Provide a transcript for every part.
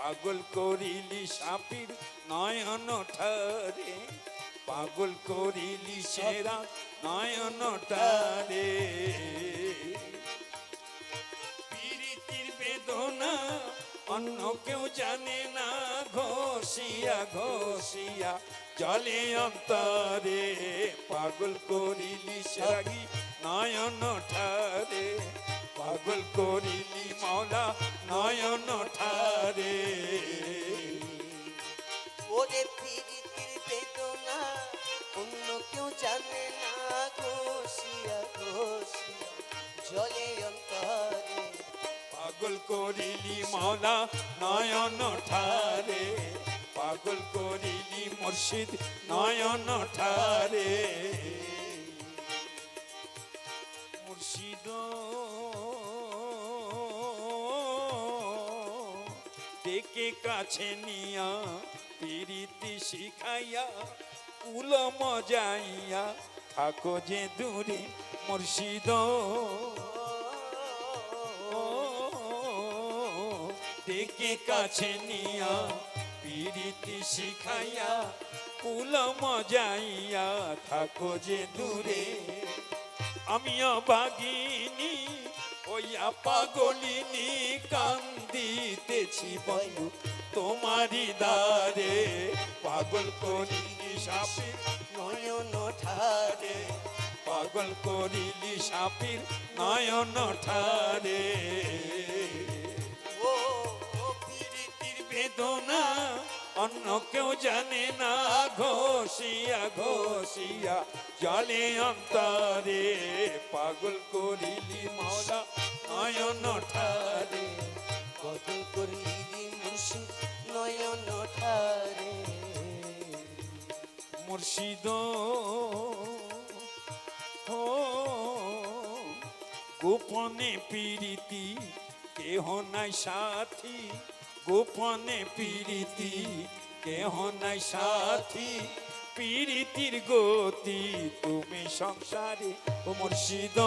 পাগল করিলি সাপির নয়ন ঠারে, পাগল করিলি সেরা নয়ন ঠারে। পীড়িতির বেদনা অন্য কেউ জানে না, ঘষিয়া ঘষিয়া জলে অন্তরে, পাগল করিলি সেরাগি নয়ন ঠারে, পাগল করিলি মাওলা নয়ন ঠারে। ওরে পীড়িতির বেদনা অন্য কেউ জানে না, ঘষিয়া ঘষিয়া জলে অন্তরে, পাগল করিলি মাওলা নয়ন ঠারে, পাগল করিলি মুর্শিদ নয়ন ঠারে। মুর্শিদ ডেকে কাছে নিয়া পীড়িতি শিখাইয়া, কুল মজাইয়া থাকো যে দূরে মুর্শিদ। ডেকে কাছে নিয়া পীড়িতি শিখাইয়া, কুল মজাইয়া থাকো যে দূরে। আমিও বাগিনী ওইয়া পাগলিনী, কান্দিতেছি বন্ধু তোমারি দ্বারে, পাগল করিলি সাপির নয়ন ঠারে, পাগল করিলি সাপির নয়ন ঠারে। ও পীড়িতির বেদনা অন্য কেউ জানে না, ঘষিয়া ঘষিয়া জলে অন্তরে, পাগল করিলি মাওলা নয়ন ঠারে, পাগল করিলি মুর্শিদ নয়ন ঠারে। মুর্শিদ ও গোপনে পীড়িতি কেহ নাই সাথী, গোপনে পীড়িতি কেহ নাই সাথী, পীড়িতির গতি তুমি সংসারে ও মুর্শিদ।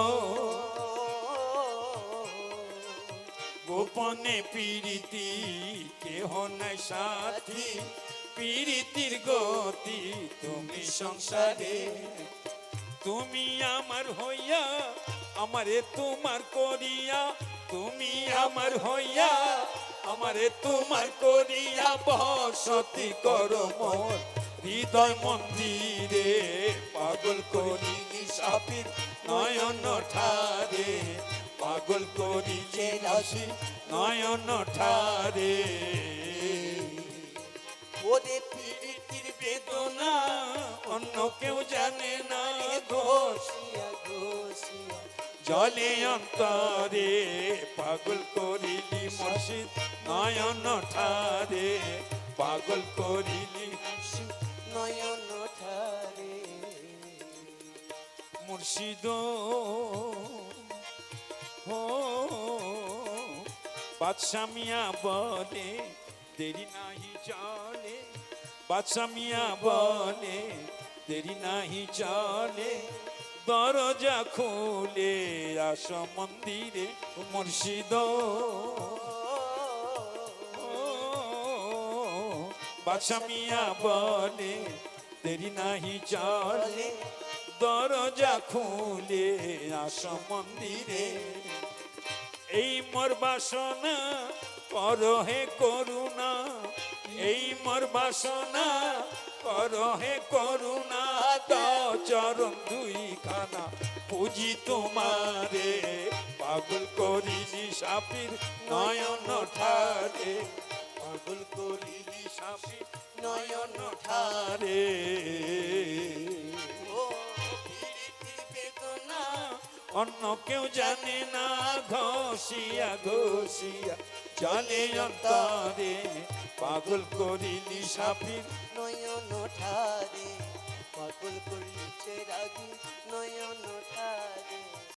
গোপনে পীড়িতি কেহ নাই সাথী, পীড়িতির গতি তুমি সংসারে। তুমি আমার হইয়া আমারে তোমার করিয়া, তুমি আমার হইয়া আমারে তোমার করিয়া, বসতি করো মোর হৃদয় মন্দিরে, পাগল করিলি সাপির নয়ন ঠারে, পাগল করিলি রাশি নয়ন ঠারে। ওরে পীড়িতির বেদনা অন্য কেউ জানে না, ঘষিয়া ঘষিয়া জলে অন্তরে, পাগল করিলি মুর্শিদ নয়ন ঠারে, পাগল করিলি নয়ন ঠারে। মুর্শিদ ও বাদশা মিয়া বলে দেরি নাহি চলে, বাদশা মিয়া বলে দেরি নাহি চলে, দরজা খুলে আস মন্দিরে মুর্শিদ। বাদশা মিয়া বলে দেরি নাহি চলে, দরজা খুলে আস মন্দিরে। এই মোর বাসনা করো হে করুণা, এই মোর বাসনা করো হে করুণা, চরণ দুই খানা পুজি তোমারে, পাগল করিলি সাপির নয়ন ঠারে, পাগল করিলি সাপির নয়ন ঠারে। ও পীড়িতির বেদনা অন্য কেউ জানে না, ঘষিয়া ঘষিয়া জলে অন্তরে, পাগল করিলি সাপির নয়ন ঠারে, পাগল করিছে রাগি নয়ন ঠারে।